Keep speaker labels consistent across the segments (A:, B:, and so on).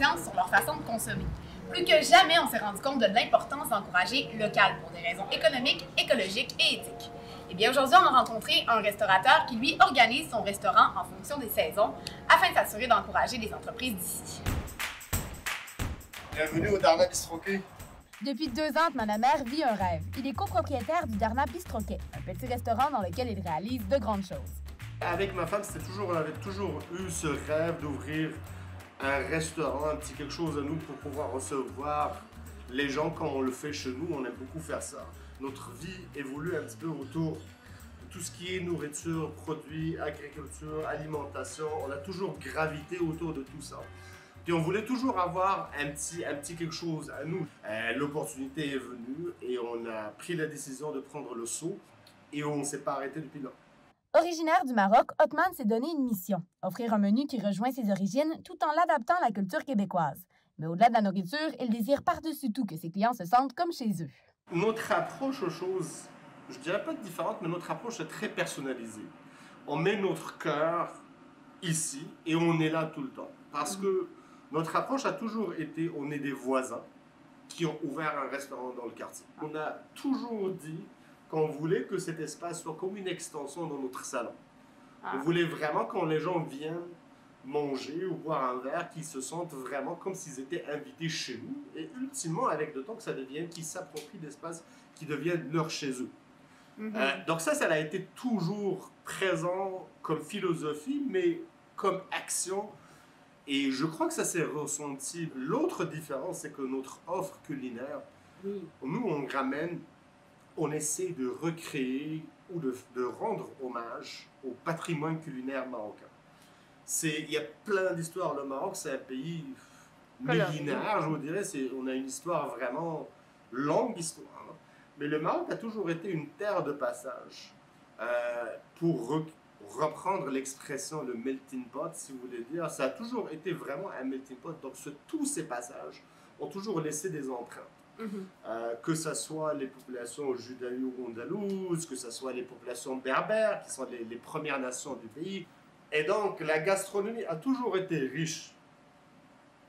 A: conscience sur leur façon de consommer. Plus que jamais, on s'est rendu compte de l'importance d'encourager local pour des raisons économiques, écologiques et éthiques. Eh bien, aujourd'hui, on a rencontré un restaurateur qui, lui, organise son restaurant en fonction des saisons afin de s'assurer d'encourager les entreprises d'ici.
B: Bienvenue au Darna Bistroquet.
C: Depuis 2 ans, ma mère vit un rêve. Il est copropriétaire du Darna Bistroquet, un petit restaurant dans lequel il réalise de grandes choses.
B: Avec ma femme, on avait toujours eu ce rêve d'ouvrir un restaurant, un petit quelque chose à nous pour pouvoir recevoir les gens comme on le fait chez nous. On aime beaucoup faire ça. Notre vie évolue un petit peu autour de tout ce qui est nourriture, produits, agriculture, alimentation. On a toujours gravité autour de tout ça. Puis on voulait toujours avoir un petit quelque chose à nous. L'opportunité est venue et on a pris la décision de prendre le saut et on ne s'est pas arrêté depuis là.
C: Originaire du Maroc, Othman s'est donné une mission, offrir un menu qui rejoint ses origines tout en l'adaptant à la culture québécoise. Mais au-delà de la nourriture, il désire par-dessus tout que ses clients se sentent comme chez eux.
B: Notre approche aux choses, je dirais pas différente, mais notre approche est très personnalisée. On met notre cœur ici et on est là tout le temps. Parce que notre approche a toujours été, on est des voisins qui ont ouvert un restaurant dans le quartier. On a toujours dit qu'on voulait que cet espace soit comme une extension dans notre salon. On voulait vraiment quand les gens viennent manger ou boire un verre, qu'ils se sentent vraiment comme s'ils étaient invités chez nous. Et ultimement, avec le temps, que ça devienne, qu'ils s'approprient l'espace, qui devienne leur chez eux. Donc ça a été toujours présent comme philosophie, mais comme action. Et je crois que ça s'est ressenti. L'autre différence, c'est que notre offre culinaire, nous, on ramène, on essaie de recréer ou de rendre hommage au patrimoine culinaire marocain. Il y a plein d'histoires. Le Maroc, c'est un pays millénaire, je vous dirais. On a une histoire vraiment longue histoire. Mais le Maroc a toujours été une terre de passage. Pour reprendre l'expression le melting pot, si vous voulez dire, ça a toujours été vraiment un melting pot. Donc tous ces passages ont toujours laissé des empreintes. Que ce soit les populations judaïo-andalouses, que ce soit les populations berbères, qui sont les premières nations du pays. Et donc, la gastronomie a toujours été riche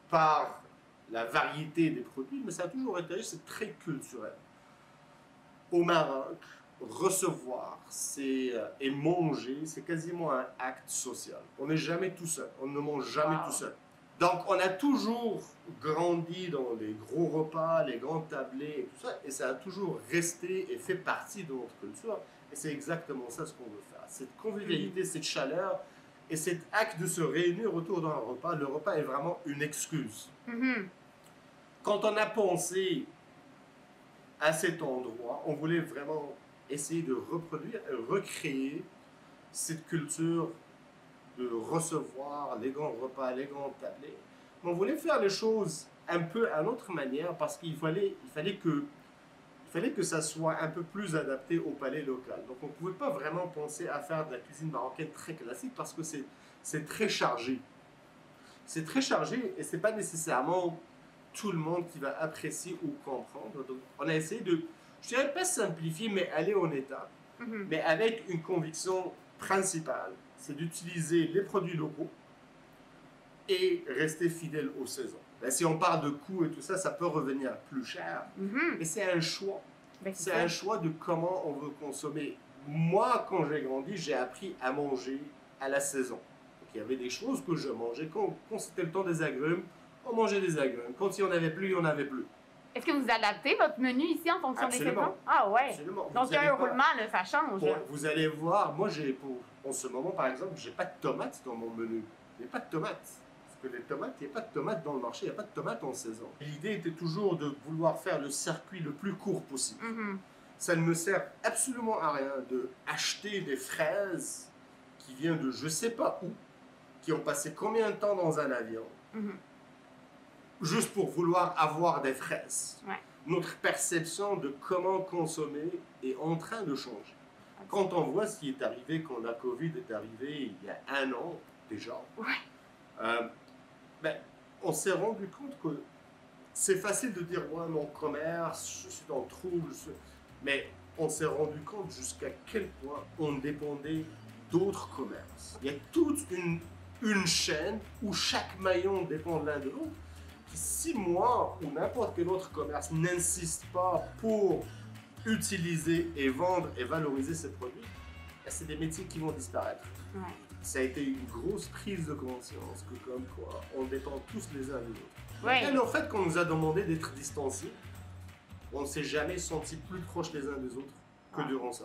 B: par la variété des produits, mais ça a toujours été riche, c'est très culturel. Au Maroc, recevoir et manger, c'est quasiment un acte social. On n'est jamais tout seul, on ne mange jamais tout seul. Donc, on a toujours grandi dans les gros repas, les grands tablés et tout ça, et ça a toujours resté et fait partie de notre culture. Et c'est exactement ça ce qu'on veut faire. Cette convivialité, cette chaleur et cet acte de se réunir autour d'un repas, le repas est vraiment une excuse. Quand on a pensé à cet endroit, on voulait vraiment essayer de reproduire et recréer cette culture de recevoir les grands repas, les grands tablés. Mais on voulait faire les choses un peu à notre manière parce qu'il fallait que ça soit un peu plus adapté au palais local. Donc on ne pouvait pas vraiment penser à faire de la cuisine marocaine très classique parce que c'est très chargé. C'est très chargé et ce n'est pas nécessairement tout le monde qui va apprécier ou comprendre. Donc on a essayé de, je dirais pas simplifier, mais aller en étape, mais avec une conviction principale, c'est d'utiliser les produits locaux et rester fidèle aux saisons. Ben, si on parle de coûts et tout ça, ça peut revenir plus cher, mais c'est un choix. C'est un choix de comment on veut consommer. Moi, quand j'ai grandi, j'ai appris à manger à la saison. Donc, il y avait des choses que je mangeais. Quand c'était le temps des agrumes, on mangeait des agrumes. Quand il n'y en avait plus, il n'y en avait plus.
A: Est-ce que vous adaptez votre menu ici en fonction des saisons? Ah ouais.
B: Absolument.
A: Donc il y a un roulement, là, ça change.
B: Bon, vous allez voir, moi en ce moment par exemple, j'ai pas de tomates dans mon menu. Il n'y a pas de tomates. Parce que les tomates, il n'y a pas de tomates dans le marché, il n'y a pas de tomates en saison. L'idée était toujours de vouloir faire le circuit le plus court possible. Ça ne me sert absolument à rien de acheter des fraises qui viennent de je sais pas où, qui ont passé combien de temps dans un avion, juste pour vouloir avoir des fraises. Notre perception de comment consommer est en train de changer. Quand on voit ce qui est arrivé quand la COVID est arrivée il y a 1 an déjà, on s'est rendu compte que c'est facile de dire ouais, mon commerce, je suis dans le trouble, mais on s'est rendu compte jusqu'à quel point on dépendait d'autres commerces. Il y a toute une chaîne où chaque maillon dépend de l'un de l'autre. si moi ou n'importe quel autre commerce n'insiste pas pour utiliser et vendre et valoriser ces produits, c'est des métiers qui vont disparaître.
D: Ouais.
B: Ça a été une grosse prise de conscience que comme quoi on dépend tous les uns des autres.
D: Ouais.
B: Et le fait qu'on nous a demandé d'être distanciés, on ne s'est jamais senti plus proches les uns des autres que durant ça.